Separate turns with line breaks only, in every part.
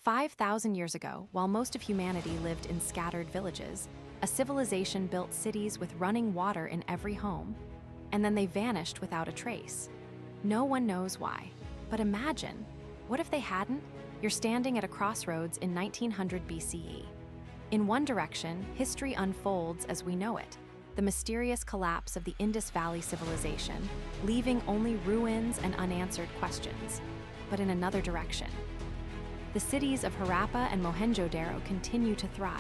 5,000 years ago, while most of humanity lived in scattered villages, a civilization built cities with running water in every home, and then they vanished without a trace. No one knows why. But imagine, what if they hadn't? You're standing at a crossroads in 1900 BCE. In one direction, history unfolds as we know it, the mysterious collapse of the Indus Valley Civilization, leaving only ruins and unanswered questions. But in another direction, the cities of Harappa and Mohenjo-daro continue to thrive.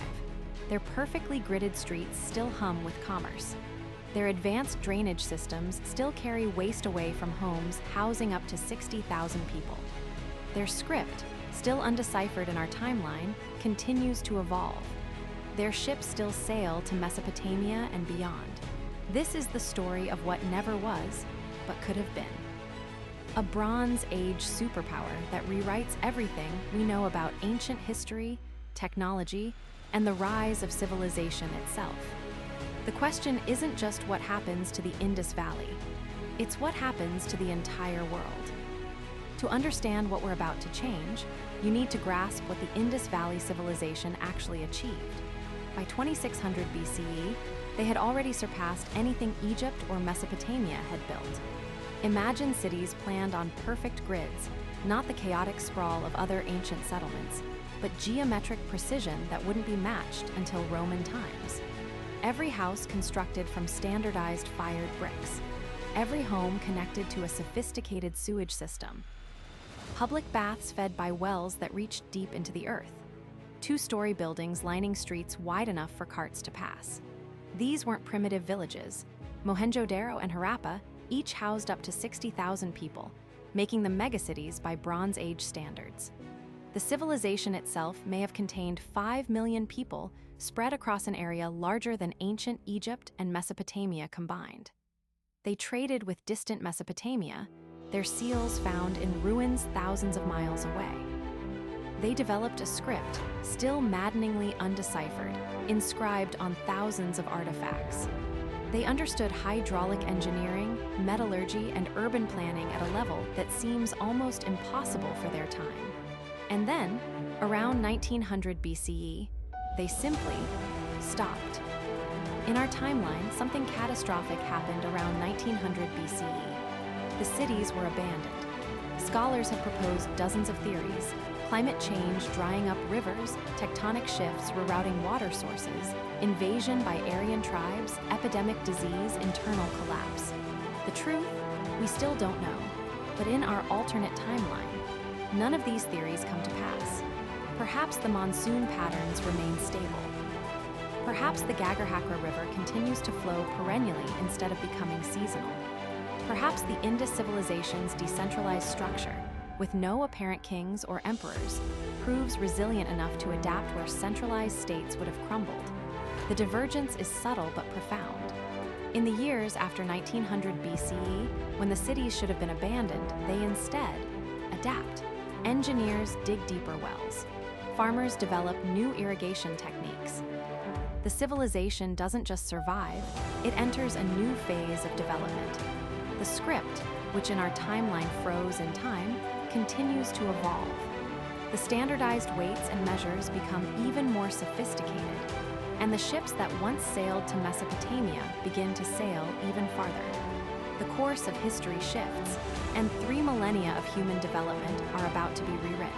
Their perfectly gridded streets still hum with commerce. Their advanced drainage systems still carry waste away from homes housing up to 60,000 people. Their script, still undeciphered in our timeline, continues to evolve. Their ships still sail to Mesopotamia and beyond. This is the story of what never was, but could have been. A Bronze Age superpower that rewrites everything we know about ancient history, technology, and the rise of civilization itself. The question isn't just what happens to the Indus Valley, it's what happens to the entire world. To understand what we're about to change, you need to grasp what the Indus Valley Civilization actually achieved. By 2600 BCE, they had already surpassed anything Egypt or Mesopotamia had built. Imagine cities planned on perfect grids, not the chaotic sprawl of other ancient settlements, but geometric precision that wouldn't be matched until Roman times. Every house constructed from standardized fired bricks. Every home connected to a sophisticated sewage system. Public baths fed by wells that reached deep into the earth. Two-story buildings lining streets wide enough for carts to pass. These weren't primitive villages. Mohenjo-daro and Harappa each housed up to 60,000 people, making them megacities by Bronze Age standards. The civilization itself may have contained 5 million people spread across an area larger than ancient Egypt and Mesopotamia combined. They traded with distant Mesopotamia, their seals found in ruins thousands of miles away. They developed a script, still maddeningly undeciphered, inscribed on thousands of artifacts. They understood hydraulic engineering, metallurgy, and urban planning at a level that seems almost impossible for their time. And then, around 1900 BCE, they simply stopped. In our timeline, something catastrophic happened around 1900 BCE. The cities were abandoned. Scholars have proposed dozens of theories: climate change drying up rivers, tectonic shifts rerouting water sources, invasion by Aryan tribes, epidemic disease, internal collapse. The truth? We still don't know. But in our alternate timeline, none of these theories come to pass. Perhaps the monsoon patterns remain stable. Perhaps the Gagarhakra River continues to flow perennially instead of becoming seasonal. Perhaps the Indus civilization's decentralized structure, with no apparent kings or emperors, proves resilient enough to adapt where centralized states would have crumbled. The divergence is subtle but profound. In the years after 1900 BCE, when the cities should have been abandoned, they instead adapt. Engineers dig deeper wells. Farmers develop new irrigation techniques. The civilization doesn't just survive, it enters a new phase of development. The script, which in our timeline froze in time, continues to evolve. The standardized weights and measures become even more sophisticated, and the ships that once sailed to Mesopotamia begin to sail even farther. The course of history shifts, and 3 millennia of human development are about to be rewritten.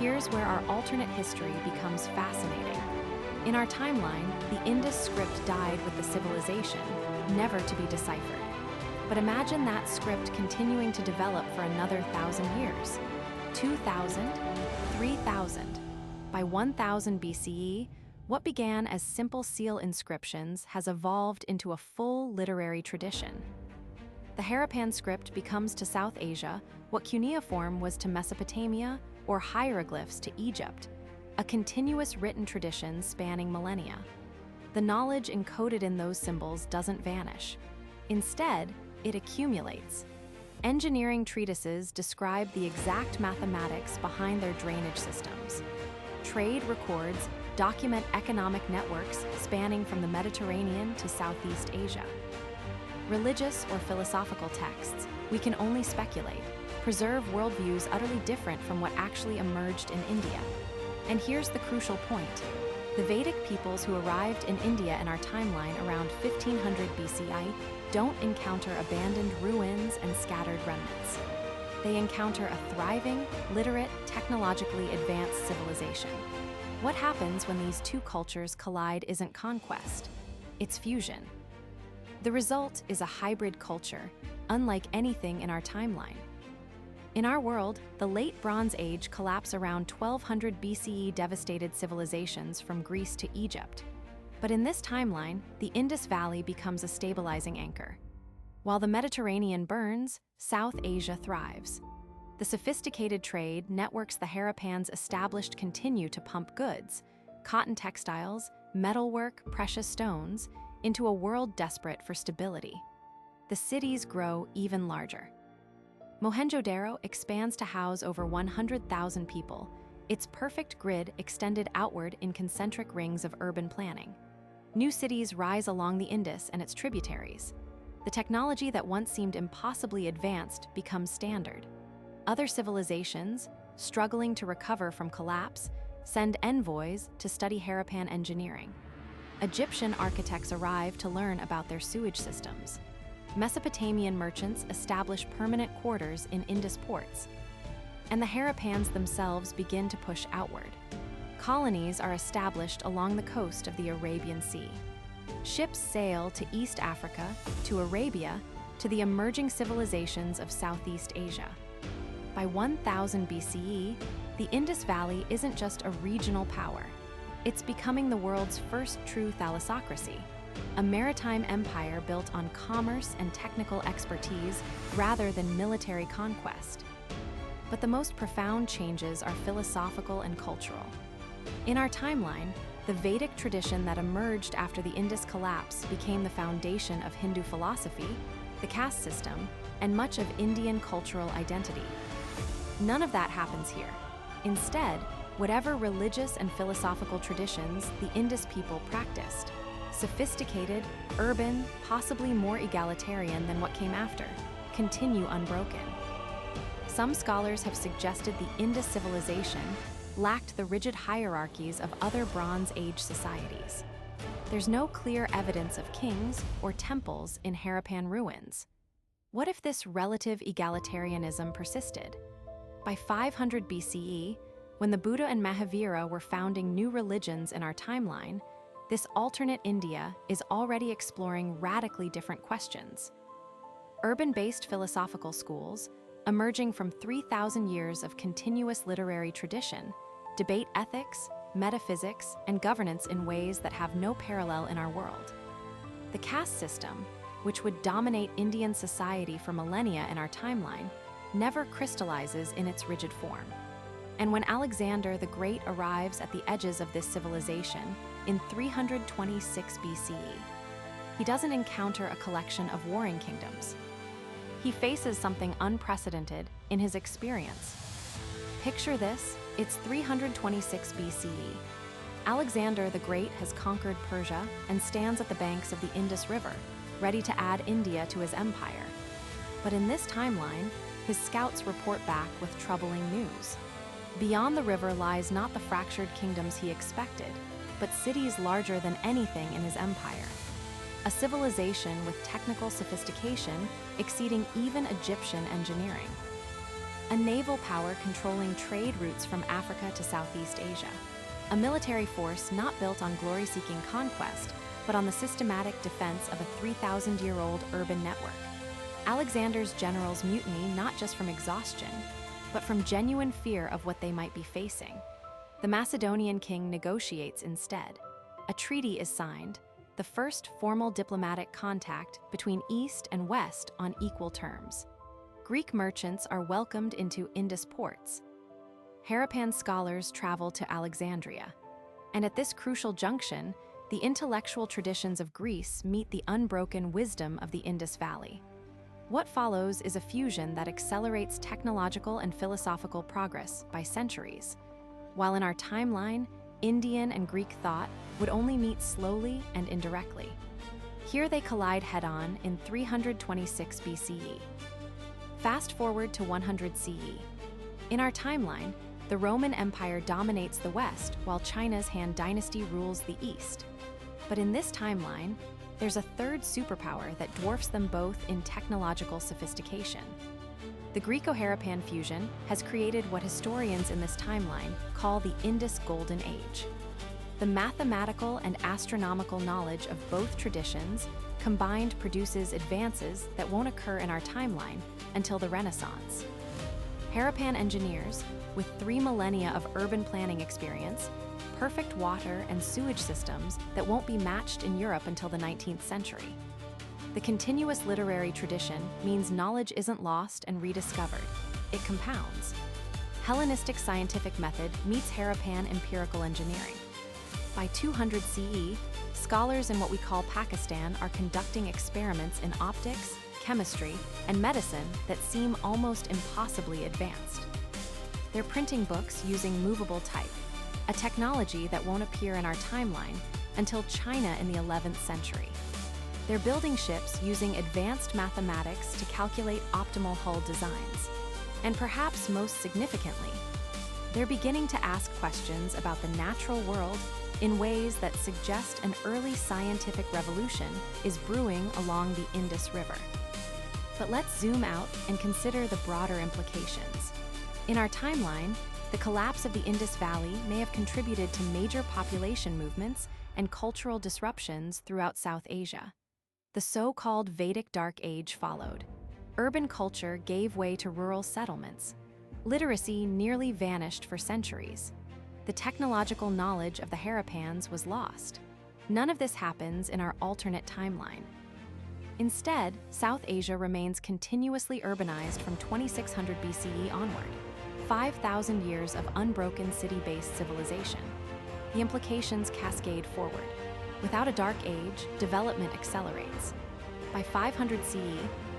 Here's where our alternate history becomes fascinating. In our timeline, the Indus script died with the civilization, never to be deciphered. But imagine that script continuing to develop for another 1,000 years. 2,000, 3,000. By 1000 BCE, what began as simple seal inscriptions has evolved into a full literary tradition. The Harappan script becomes to South Asia what cuneiform was to Mesopotamia or hieroglyphs to Egypt, a continuous written tradition spanning millennia. The knowledge encoded in those symbols doesn't vanish. Instead, it accumulates. Engineering treatises describe the exact mathematics behind their drainage systems. Trade records document economic networks spanning from the Mediterranean to Southeast Asia. Religious or philosophical texts, we can only speculate, preserve worldviews utterly different from what actually emerged in India. And here's the crucial point. The Vedic peoples who arrived in India in our timeline around 1500 BCE don't encounter abandoned ruins and scattered remnants. They encounter a thriving, literate, technologically advanced civilization. What happens when these two cultures collide isn't conquest, it's fusion. The result is a hybrid culture, unlike anything in our timeline. In our world, the Late Bronze Age collapsed around 1200 BCE, devastated civilizations from Greece to Egypt. But in this timeline, the Indus Valley becomes a stabilizing anchor. While the Mediterranean burns, South Asia thrives. The sophisticated trade networks the Harappans established continue to pump goods, cotton textiles, metalwork, precious stones, into a world desperate for stability. The cities grow even larger. Mohenjo-daro expands to house over 100,000 people, its perfect grid extended outward in concentric rings of urban planning. New cities rise along the Indus and its tributaries. The technology that once seemed impossibly advanced becomes standard. Other civilizations, struggling to recover from collapse, send envoys to study Harappan engineering. Egyptian architects arrive to learn about their sewage systems. Mesopotamian merchants establish permanent quarters in Indus ports. And the Harappans themselves begin to push outward. Colonies are established along the coast of the Arabian Sea. Ships sail to East Africa, to Arabia, to the emerging civilizations of Southeast Asia. By 1000 BCE, the Indus Valley isn't just a regional power. It's becoming the world's first true thalassocracy, a maritime empire built on commerce and technical expertise rather than military conquest. But the most profound changes are philosophical and cultural. In our timeline, the Vedic tradition that emerged after the Indus collapse became the foundation of Hindu philosophy, the caste system, and much of Indian cultural identity. None of that happens here. Instead, whatever religious and philosophical traditions the Indus people practiced, sophisticated, urban, possibly more egalitarian than what came after, continue unbroken. Some scholars have suggested the Indus civilization lacked the rigid hierarchies of other Bronze Age societies. There's no clear evidence of kings or temples in Harappan ruins. What if this relative egalitarianism persisted? By 500 BCE, when the Buddha and Mahavira were founding new religions in our timeline, this alternate India is already exploring radically different questions. Urban-based philosophical schools, emerging from 3,000 years of continuous literary tradition, debate ethics, metaphysics, and governance in ways that have no parallel in our world. The caste system, which would dominate Indian society for millennia in our timeline, never crystallizes in its rigid form. And when Alexander the Great arrives at the edges of this civilization in 326 BCE, he doesn't encounter a collection of warring kingdoms. He faces something unprecedented in his experience. Picture this, it's 326 BCE. Alexander the Great has conquered Persia and stands at the banks of the Indus River, ready to add India to his empire. But in this timeline, his scouts report back with troubling news. Beyond the river lies not the fractured kingdoms he expected, but cities larger than anything in his empire. A civilization with technical sophistication exceeding even Egyptian engineering. A naval power controlling trade routes from Africa to Southeast Asia. A military force not built on glory-seeking conquest, but on the systematic defense of a 3,000-year-old urban network. Alexander's generals mutiny not just from exhaustion, but from genuine fear of what they might be facing. The Macedonian king negotiates instead. A treaty is signed, the first formal diplomatic contact between East and West on equal terms. Greek merchants are welcomed into Indus ports. Harappan scholars travel to Alexandria. And at this crucial junction, the intellectual traditions of Greece meet the unbroken wisdom of the Indus Valley. What follows is a fusion that accelerates technological and philosophical progress by centuries. While in our timeline, Indian and Greek thought would only meet slowly and indirectly. Here they collide head-on in 326 BCE. Fast forward to 100 CE. In our timeline, the Roman Empire dominates the West while China's Han Dynasty rules the East. But in this timeline, there's a third superpower that dwarfs them both in technological sophistication. The Greco-Harappan fusion has created what historians in this timeline call the Indus Golden Age. The mathematical and astronomical knowledge of both traditions combined produces advances that won't occur in our timeline until the Renaissance. Harappan engineers, with 3 millennia of urban planning experience, perfect water and sewage systems that won't be matched in Europe until the 19th century. The continuous literary tradition means knowledge isn't lost and rediscovered, it compounds. Hellenistic scientific method meets Harappan empirical engineering. By 200 CE, scholars in what we call Pakistan are conducting experiments in optics, chemistry, and medicine that seem almost impossibly advanced. They're printing books using movable type, a technology that won't appear in our timeline until China in the 11th century. They're building ships using advanced mathematics to calculate optimal hull designs. And perhaps most significantly, they're beginning to ask questions about the natural world in ways that suggest an early scientific revolution is brewing along the Indus River. But let's zoom out and consider the broader implications. In our timeline, the collapse of the Indus Valley may have contributed to major population movements and cultural disruptions throughout South Asia. The so-called Vedic Dark Age followed. Urban culture gave way to rural settlements. Literacy nearly vanished for centuries. The technological knowledge of the Harappans was lost. None of this happens in our alternate timeline. Instead, South Asia remains continuously urbanized from 2600 BCE onward, 5,000 years of unbroken city-based civilization. The implications cascade forward. Without a dark age, development accelerates. By 500 CE,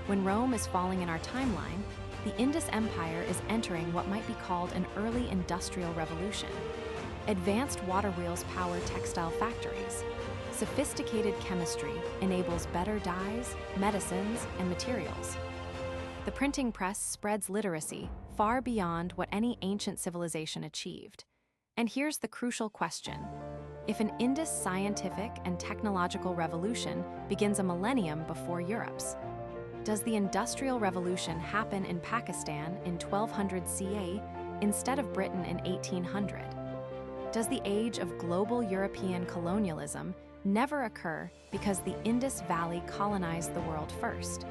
when Rome is falling in our timeline, the Indus Empire is entering what might be called an early industrial revolution. Advanced water wheels power textile factories. Sophisticated chemistry enables better dyes, medicines, and materials. The printing press spreads literacy far beyond what any ancient civilization achieved. And here's the crucial question. If an Indus scientific and technological revolution begins a millennium before Europe's, does the Industrial Revolution happen in Pakistan in 1200 CE instead of Britain in 1800? Does the age of global European colonialism never occur because the Indus Valley colonized the world first?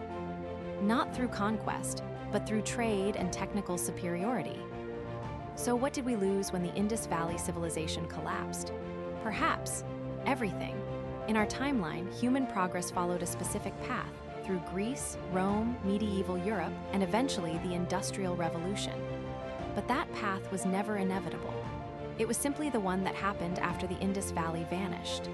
Not through conquest, but through trade and technical superiority. So what did we lose when the Indus Valley Civilization collapsed? Perhaps everything. In our timeline, human progress followed a specific path through Greece, Rome, medieval Europe, and eventually the Industrial Revolution. But that path was never inevitable. It was simply the one that happened after the Indus Valley vanished.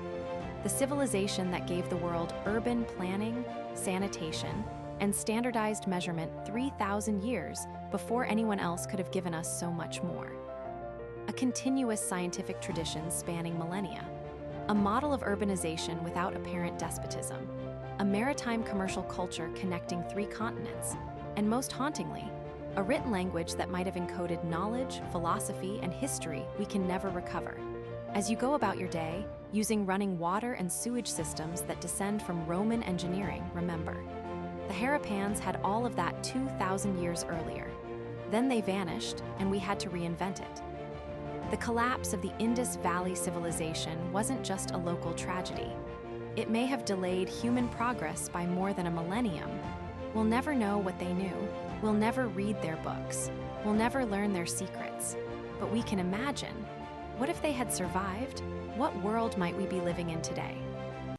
The civilization that gave the world urban planning, sanitation, and standardized measurement 3,000 years before anyone else could have given us so much more. A continuous scientific tradition spanning millennia. A model of urbanization without apparent despotism. A maritime commercial culture connecting 3 continents. And most hauntingly, a written language that might have encoded knowledge, philosophy, and history we can never recover. As you go about your day, using running water and sewage systems that descend from Roman engineering, remember, the Harappans had all of that 2,000 years earlier. Then they vanished, and we had to reinvent it. The collapse of the Indus Valley Civilization wasn't just a local tragedy. It may have delayed human progress by more than a millennium. We'll never know what they knew. We'll never read their books. We'll never learn their secrets. But we can imagine, what if they had survived? What world might we be living in today?